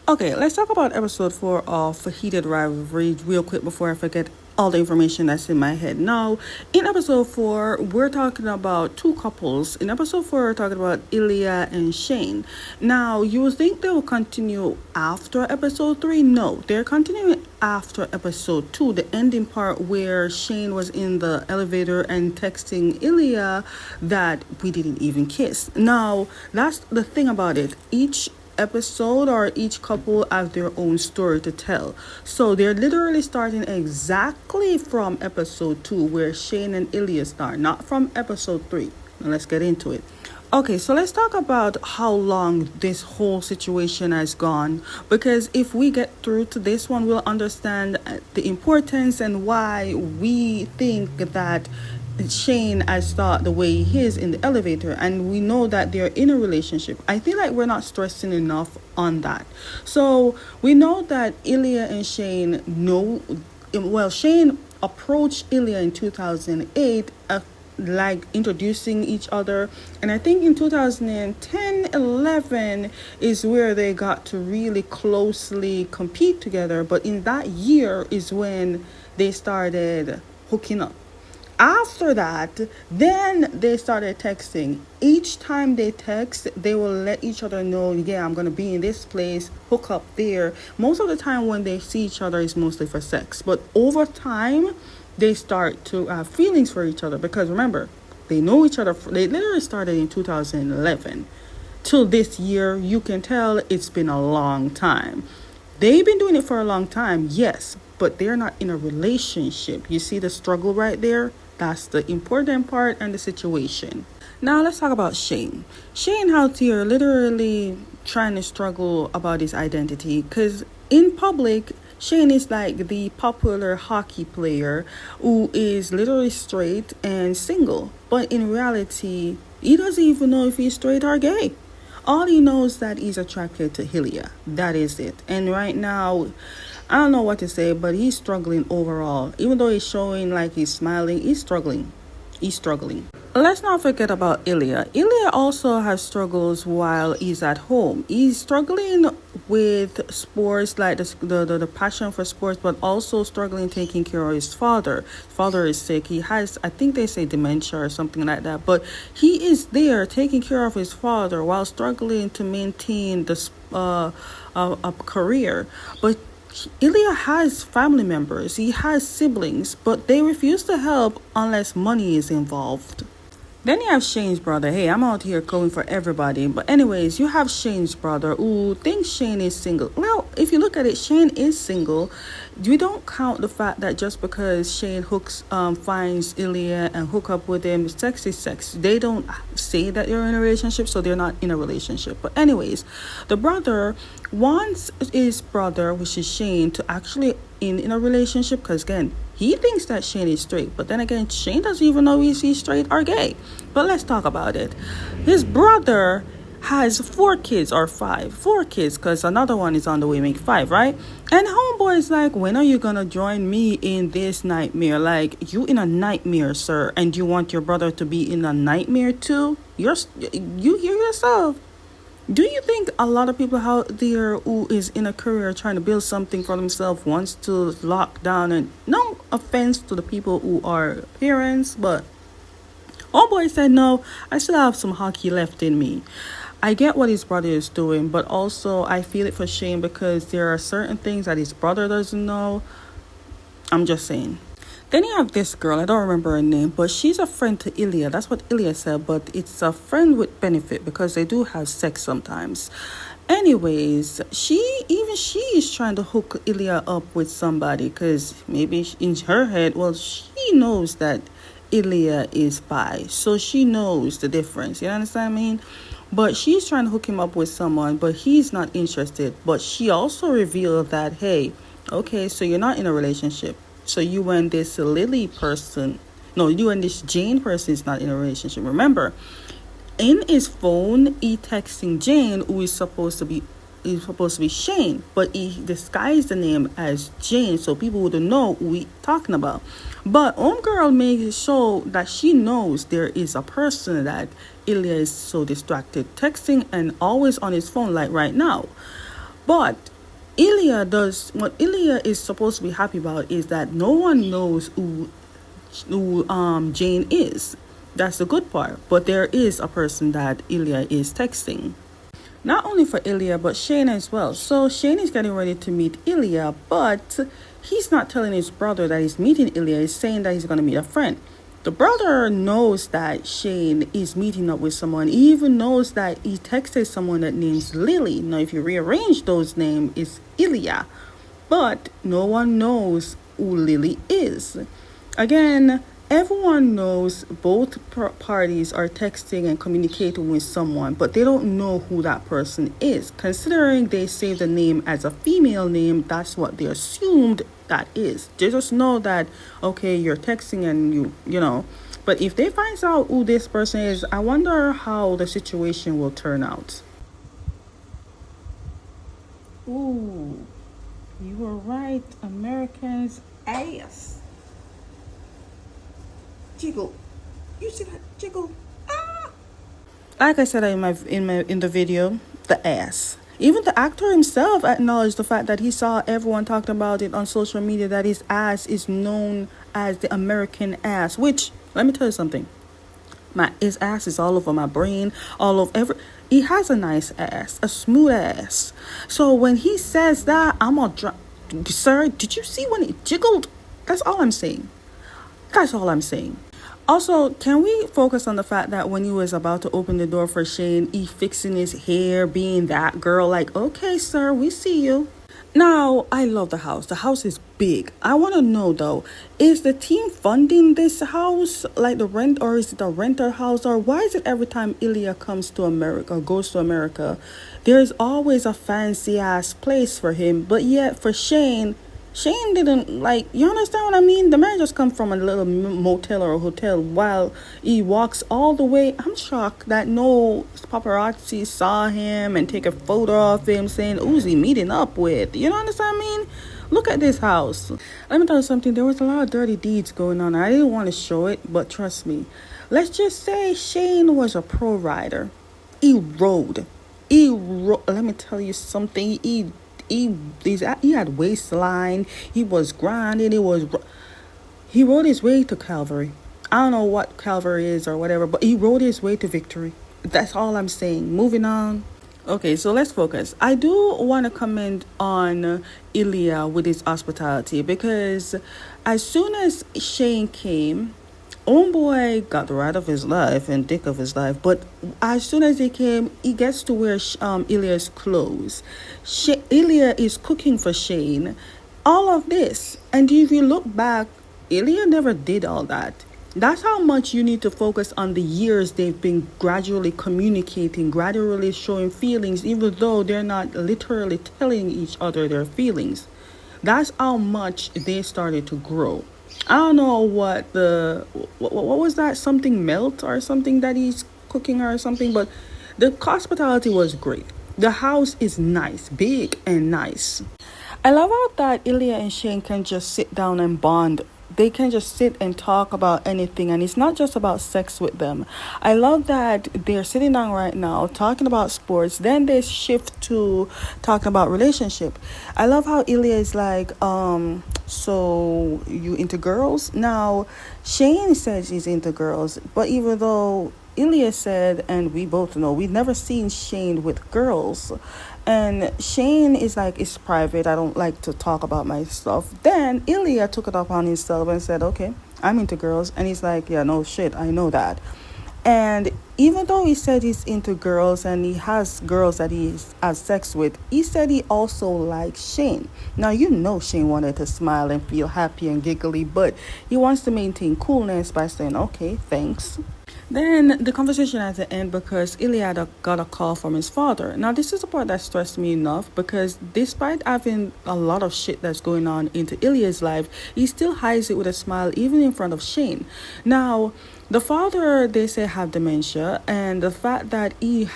Okay, let's talk about episode 4 of Heated Rivalry real quick before I forget all the information that's in my head. Now, in episode 4, we're talking about two couples. In episode 4, we're talking about Ilya and Shane. Now, you would think they will continue after episode 3. No, they're continuing after episode 2, the ending part where Shane was in the elevator and texting Ilya that we didn't even kiss. Now, that's the thing about it. Each episode or each couple have their own story to tell. So they're literally starting exactly from episode 2 where Shane and Ilya start, not from episode 3. Now let's get into it. Okay, so let's talk about how long this whole situation has gone, because if we get through to this one, we'll understand the importance and why we think that Shane has thought the way he is in the elevator, and we know that they're in a relationship. I feel like we're not stressing enough on that. So we know that Ilya and Shane know. Well, Shane approached Ilya in 2008, like introducing each other, and I think in 2010-11 is where they got to really closely compete together. But in that year is when they started hooking up. After that, then they started texting. Each time they text, they will let each other know, yeah, I'm going to be in this place, hook up there. Most of the time when they see each other is mostly for sex. But over time, they start to have feelings for each other, because remember, they know each other. They literally started in 2011. Till this year, you can tell it's been a long time. They've been doing it for a long time, yes, but they're not in a relationship. You see the struggle right there? That's the important part and the situation. Now let's talk about Shane. Shane out here literally trying to struggle about his identity, because in public, Shane is like the popular hockey player who is literally straight and single. But in reality, he doesn't even know if he's straight or gay. All he knows that he's attracted to Hillia. That is it. And right now, I don't know what to say, but he's struggling overall. Even though he's showing like he's smiling, he's struggling. He's struggling. Let's not forget about Ilya. Ilya also has struggles while he's at home. He's struggling with sports, like the passion for sports, but also struggling taking care of his father. His father is sick. He has, I think they say dementia or something like that. But he is there taking care of his father while struggling to maintain this a career. But Ilya has family members, he has siblings, but they refuse to help unless money is involved. Then you have Shane's brother. Hey, I'm out here going for everybody. But anyways, you have Shane's brother who thinks Shane is single. Well, if you look at it, Shane is single. We don't count the fact that just because Shane finds Ilya and hook up with him, sex is sex. They don't say that they're in a relationship, so they're not in a relationship. But anyways, the brother wants his brother, which is Shane, to actually in a relationship, because again, he thinks that Shane is straight, but then again, Shane doesn't even know if he's straight or gay. But let's talk about it. His brother has 4 kids or 5. 4 kids, because another one is on the way, make 5, right? And homeboy is like, when are you gonna join me in this nightmare? Like, you in a nightmare, sir, and you want your brother to be in a nightmare too? You hear yourself. Do you think a lot of people out there who is in a career trying to build something for themselves wants to lock down? And no offense to the people who are parents, but oh boy said no, I still have some hockey left in me. I get what his brother is doing, but also I feel it for Shane, because there are certain things that his brother doesn't know. I'm just saying. Then you have this girl, I don't remember her name, but she's a friend to Ilya. That's what Ilya said, but it's a friend with benefit because they do have sex sometimes. Anyways, she is trying to hook Ilya up with somebody, because maybe in her head, well, she knows that Ilya is bi, so she knows the difference. You understand what I mean? But she's trying to hook him up with someone, but he's not interested. But she also revealed that, hey, okay, so you're not in a relationship. So you and this Lily person, no, you and this Jane person is not in a relationship. Remember, in his phone, he texting Jane, who is supposed to be Shane, but he disguised the name as Jane, so people wouldn't know who we talking about. But homegirl made it show that she knows there is a person that Ilya is so distracted texting and always on his phone, like right now. But What Ilya is supposed to be happy about is that no one knows who Jane is. That's the good part. But there is a person that Ilya is texting. Not only for Ilya, but Shane as well. So Shane is getting ready to meet Ilya, but he's not telling his brother that he's meeting Ilya. He's saying that he's going to meet a friend. The brother knows that Shane is meeting up with someone. He even knows that he texted someone that names Lily. Now, if you rearrange those names, it's Ilya. But no one knows who Lily is. Again, everyone knows both parties are texting and communicating with someone, but they don't know who that person is. Considering they say the name as a female name, that's what they assumed that is. They just know that, okay, you're texting and you know. But if they find out who this person is, I wonder how the situation will turn out. Ooh, you were right. Americans ass. Jiggle. You see that jiggle? Ah! Like I said in the video, the ass. Even the actor himself acknowledged the fact that he saw everyone talking about it on social media, that his ass is known as the American ass. Which, let me tell you something. His ass is all over my brain, all over every. He has a nice ass, a smooth ass. So when he says that, I'm gonna drop. Sir, did you see when it jiggled? That's all I'm saying. That's all I'm saying. Also, can we focus on the fact that when he was about to open the door for Shane, he fixing his hair, being that girl, like, okay, sir, we see you. Now, I love the house. The house is big. I want to know though, is the team funding this house, like the rent, or is it a rental house, or why is it every time Ilya comes to America or goes to America, there's always a fancy ass place for him, but yet for Shane didn't, like, you understand what I mean? The man just come from a little motel or a hotel while he walks all the way. I'm shocked that no paparazzi saw him and take a photo of him saying, who's he meeting up with? You know what I mean? Look at this house. Let me tell you something. There was a lot of dirty deeds going on. I didn't want to show it, but trust me. Let's just say Shane was a pro rider. He rode. Let me tell you something. He had waistline. He was grinding. He rode his way to Calvary. I don't know what Calvary is or whatever, but he rode his way to victory. That's all I'm saying. Moving on. Okay, so let's focus. I do want to comment on Ilya with his hospitality, because as soon as Shane came, Homeboy got the ride of his life and dick of his life. But as soon as he came, he gets to wear Ilya's clothes. Ilya is cooking for Shane. All of this. And if you look back, Ilya never did all that. That's how much you need to focus on the years they've been gradually communicating, gradually showing feelings, even though they're not literally telling each other their feelings. That's how much they started to grow. I don't know what was that, something melt or something that he's cooking or something, but the hospitality was great. The house is nice, big and nice. I love how that Ilya and Shane can just sit down and bond. They can just sit and talk about anything, and it's not just about sex with them. I love that they're sitting down right now talking about sports, then they shift to talking about relationship. I love how Ilya is like, so you into girls? Now, Shane says he's into girls, but even though Ilya said, and we both know, we've never seen Shane with girls. And Shane is like, it's private. I don't like to talk about my stuff. Then Ilya took it upon himself and said, okay, I'm into girls. And he's like, yeah, no shit, I know that. And even though he said he's into girls and he has girls that he has sex with, he said he also likes Shane. Now, you know Shane wanted to smile and feel happy and giggly, but he wants to maintain coolness by saying, okay, thanks. Then the conversation had to end because Ilya got a call from his father. Now, this is the part that stressed me enough, because despite having a lot of shit that's going on into Ilya's life, he still hides it with a smile, even in front of Shane. Now, the father, they say, have dementia, and the fact that he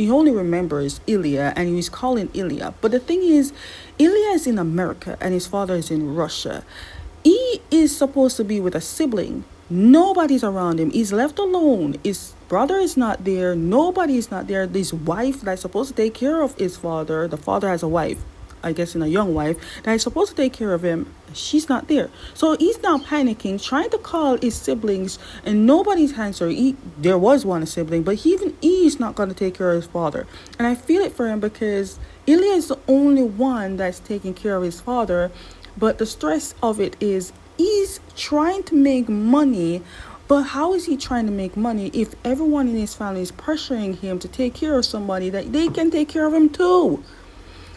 only remembers Ilya and he's calling Ilya. But the thing is, Ilya is in America and his father is in Russia. He is supposed to be with a sibling. Nobody's around him. He's left alone. His brother is not there. Nobody is not there. This wife that's supposed to take care of his father, the father has a wife. I guess, a young wife that is supposed to take care of him. She's not there. So he's now panicking, trying to call his siblings, and nobody's answering. There was one sibling, but even he's not going to take care of his father. And I feel it for him because Ilya is the only one that's taking care of his father. But the stress of it is he's trying to make money. But how is he trying to make money if everyone in his family is pressuring him to take care of somebody that they can take care of him too?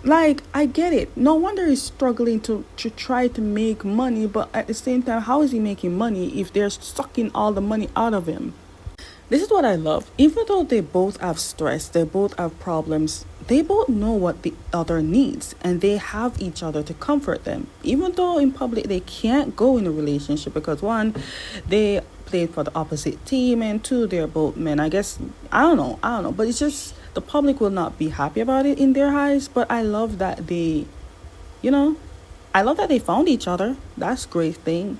Like, I get it. No wonder he's struggling to try to make money, but at the same time, how is he making money if they're sucking all the money out of him? This is what I love. Even though they both have stress, they both have problems, they both know what the other needs and they have each other to comfort them. Even though in public they can't go in a relationship because one, they played for the opposite team, and two, they're both men. I guess I don't know. But it's just the public will not be happy about it in their eyes. But I love that you know, I love that they found each other. That's a great thing.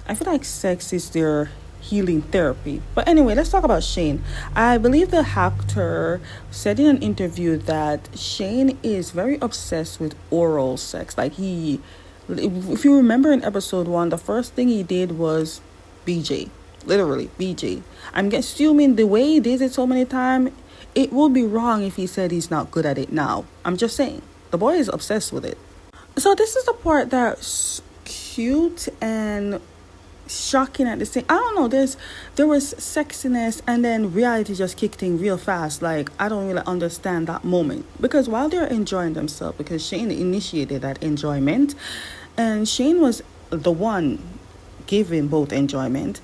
I feel like sex is their healing therapy. But anyway, let's talk about Shane. I believe the actor said in an interview that Shane is very obsessed with oral sex. Like if you remember in episode 1, the first thing he did was BJ. Literally, BJ. I'm assuming the way he did it so many times, it would be wrong if he said he's not good at it now. I'm just saying. The boy is obsessed with it. So this is the part that's cute and shocking at the same. I don't know. There was sexiness, and then reality just kicked in real fast. Like, I don't really understand that moment because while they're enjoying themselves, because Shane initiated that enjoyment, and Shane was the one giving both enjoyment.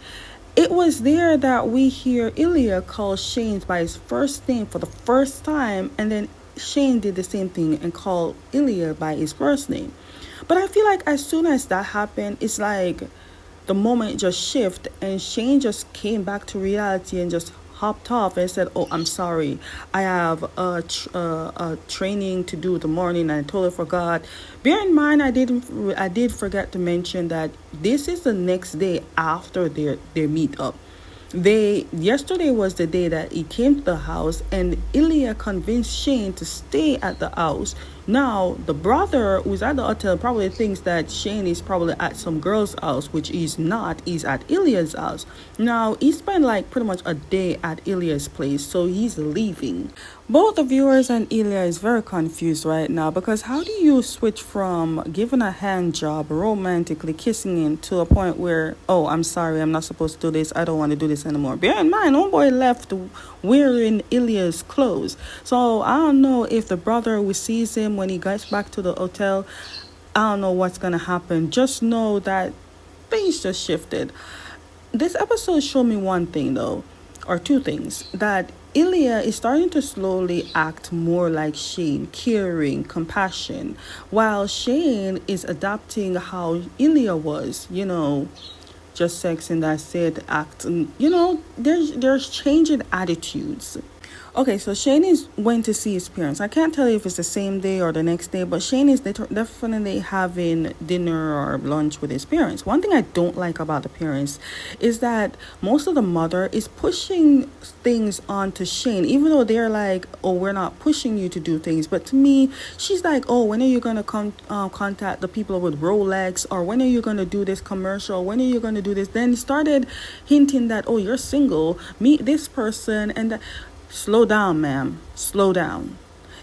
It was there that we hear Ilya call Shane by his first name for the first time, and then Shane did the same thing and called Ilya by his first name. But I feel like as soon as that happened, it's like the moment just shifted, and Shane just came back to reality and just hopped off and said, "Oh, I'm sorry. I have a training to do in the morning, and I totally forgot." Bear in mind, I did forget to mention that this is the next day after their meetup. Yesterday was the day that he came to the house, and Ilya convinced Shane to stay at the house. Now the brother who's at the hotel probably thinks that Shane is probably at some girl's house, which he's not. He's at Ilya's house. Now he spent like pretty much a day at Ilya's place, so he's leaving. Both the viewers and Ilya is very confused right now because how do you switch from giving a hand job, romantically kissing him, to a point where, "Oh, I'm sorry, I'm not supposed to do this, I don't want to do this anymore." Bear in mind, homeboy left wearing Ilya's clothes. So I don't know if the brother who sees him when he gets back to the hotel, I don't know what's going to happen. Just know that things just shifted. This episode showed me one thing though, or two things, that Ilya is starting to slowly act more like Shane, caring, compassion, while Shane is adapting how Ilya was, just sex and that's it, act, there's changing attitudes. Okay, so Shane went to see his parents. I can't tell you if it's the same day or the next day, but Shane is definitely having dinner or lunch with his parents. One thing I don't like about the parents is that most of the mother is pushing things onto Shane, even though they're like, "Oh, we're not pushing you to do things." But to me, she's like, "Oh, when are you going to contact the people with Rolex? Or when are you going to do this commercial? When are you going to do this?" Then he started hinting that, "Oh, you're single, meet this person," and slow down, ma'am. Slow down.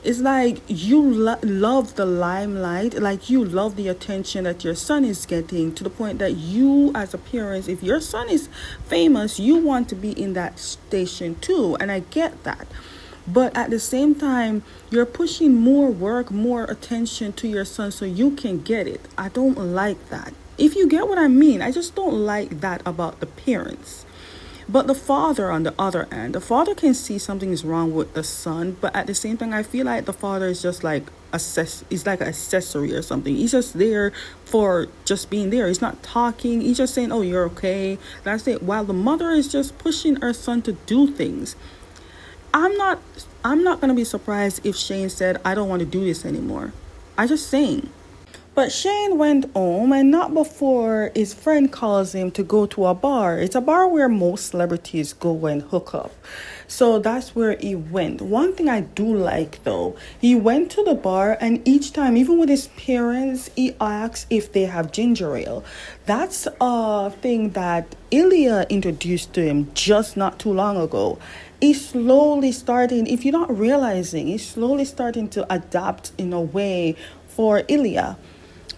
It's like you love the limelight, like you love the attention that your son is getting, to the point that you, as a parent, if your son is famous, you want to be in that station too. And I get that. But at the same time, you're pushing more work, more attention to your son so you can get it. I don't like that. If you get what I mean, I just don't like that about the parents. But the father, on the other hand, the father can see something is wrong with the son, but at the same time, I feel like the father is just like is like an accessory or something. He's just there for just being there. He's not talking. He's just saying, "Oh, you're okay." That's it. While the mother is just pushing her son to do things. I'm not gonna be surprised if Shane said, "I don't want to do this anymore." I just saying. But Shane went home, and not before his friend calls him to go to a bar. It's a bar where most celebrities go and hook up. So that's where he went. One thing I do like though, he went to the bar, and each time, even with his parents, he asks if they have ginger ale. That's a thing that Ilya introduced to him just not too long ago. He's slowly starting, if you're not realizing, he's slowly starting to adapt in a way for Ilya.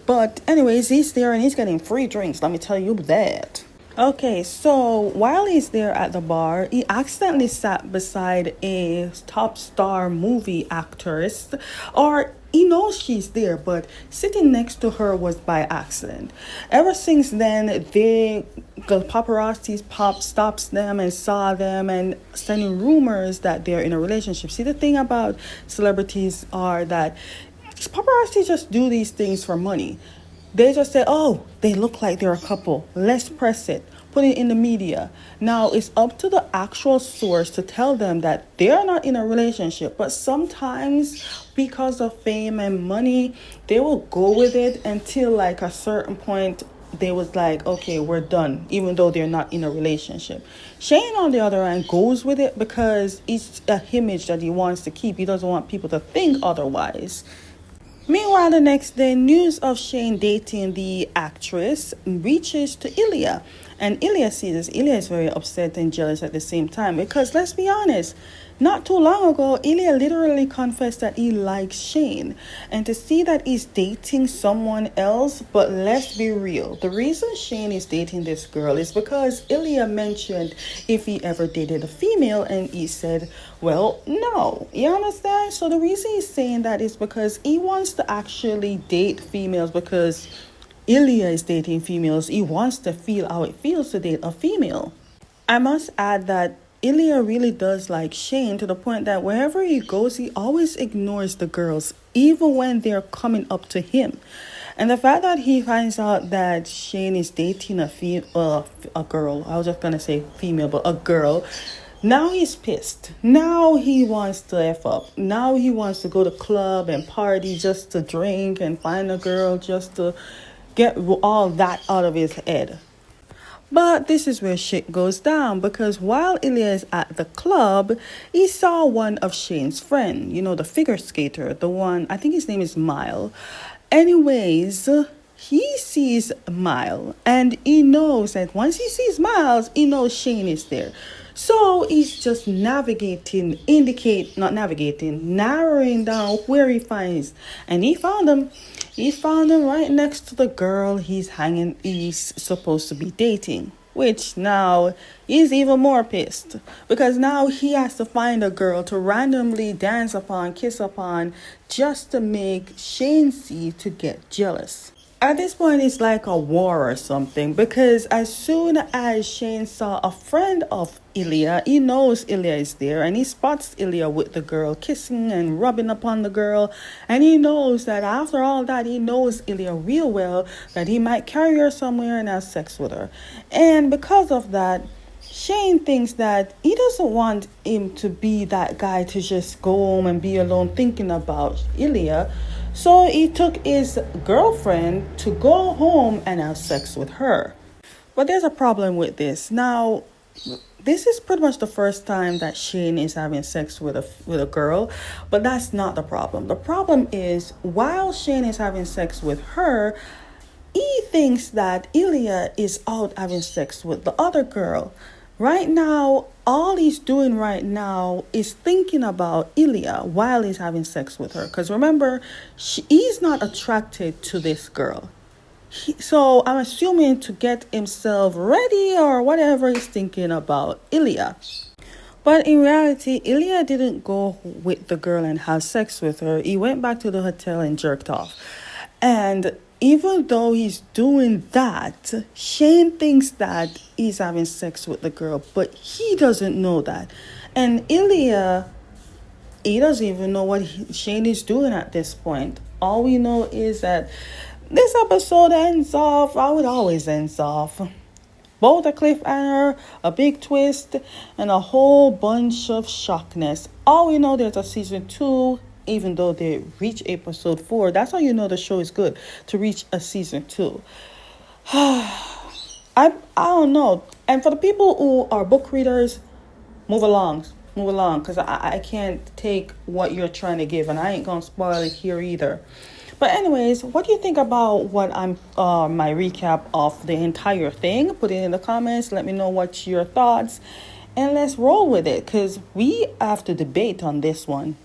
But anyways, he's there and he's getting free drinks. Let me tell you that. Okay, so while he's there at the bar, he accidentally sat beside a top star movie actress, or he knows she's there, but sitting next to her was by accident. Ever since then, the paparazzi pop stops them and saw them and sending rumors that they're in a relationship. See, the thing about celebrities are that paparazzi just do these things for money. They just say, oh, they look like they're a couple. Let's press it. Put it in the media. Now, it's up to the actual source to tell them that they're not in a relationship. But sometimes, because of fame and money, they will go with it until like a certain point. They was like, okay, we're done, even though they're not in a relationship. Shane, on the other hand, goes with it because it's an image that he wants to keep. He doesn't want people to think otherwise. Meanwhile, the next day, news of Shane dating the actress reaches to Ilya. And Ilya sees this. Ilya is very upset and jealous at the same time because, let's be honest, not too long ago, Ilya literally confessed that he likes Shane. And to see that he's dating someone else, but let's be real. The reason Shane is dating this girl is because Ilya mentioned if he ever dated a female, and he said, well, no. You understand? So the reason he's saying that is because he wants to actually date females because Ilya is dating females. He wants to feel how it feels to date a female. I must add that Ilya really does like Shane to the point that wherever he goes, he always ignores the girls, even when they're coming up to him. And the fact that he finds out that Shane is dating a girl, I was just gonna say female, but a girl. Now he's pissed. Now he wants to F up. Now he wants to go to club and party just to drink and find a girl just to get all that out of his head. But this is where shit goes down because while Ilya is at the club, he saw one of Shane's friend, the figure skater, the one, I think his name is Mile. Anyways, he sees Mile and he knows that once he sees Miles, he knows Shane is there. So he's just narrowing down where he finds. And he found him. He found him right next to the girl he's supposed to be dating. Which now he's even more pissed. Because now he has to find a girl to randomly dance upon, kiss upon, just to make Shane see to get jealous. At this point, it's like a war or something because as soon as Shane saw a friend of Ilya, he knows Ilya is there and he spots Ilya with the girl kissing and rubbing upon the girl. And he knows that after all that, he knows Ilya real well, that he might carry her somewhere and have sex with her. And because of that, Shane thinks that he doesn't want him to be that guy to just go home and be alone thinking about Ilya. So he took his girlfriend to go home and have sex with her. But there's a problem with this. Now, this is pretty much the first time that Shane is having sex with a girl, but that's not the problem. The problem is while Shane is having sex with her, he thinks that Ilya is out having sex with the other girl. Right now, all he's doing right now is thinking about Ilya while he's having sex with her. Because remember, he's not attracted to this girl. So I'm assuming to get himself ready or whatever he's thinking about Ilya. But in reality, Ilya didn't go with the girl and have sex with her. He went back to the hotel and jerked off. And even though he's doing that, Shane thinks that he's having sex with the girl, but he doesn't know that. And Ilya, he doesn't even know what Shane is doing at this point. All we know is that this episode ends off how it always ends off. Both a cliffhanger, a big twist, and a whole bunch of shockness. All we know, there's a season 2 even though they reach episode 4. That's how you know the show is good, to reach a season 2. I don't know. And for the people who are book readers, move along, because I can't take what you're trying to give, and I ain't gonna spoil it here either. But anyways, what do you think about what I'm my recap of the entire thing? Put it in the comments. Let me know what's your thoughts, and let's roll with it, because we have to debate on this one.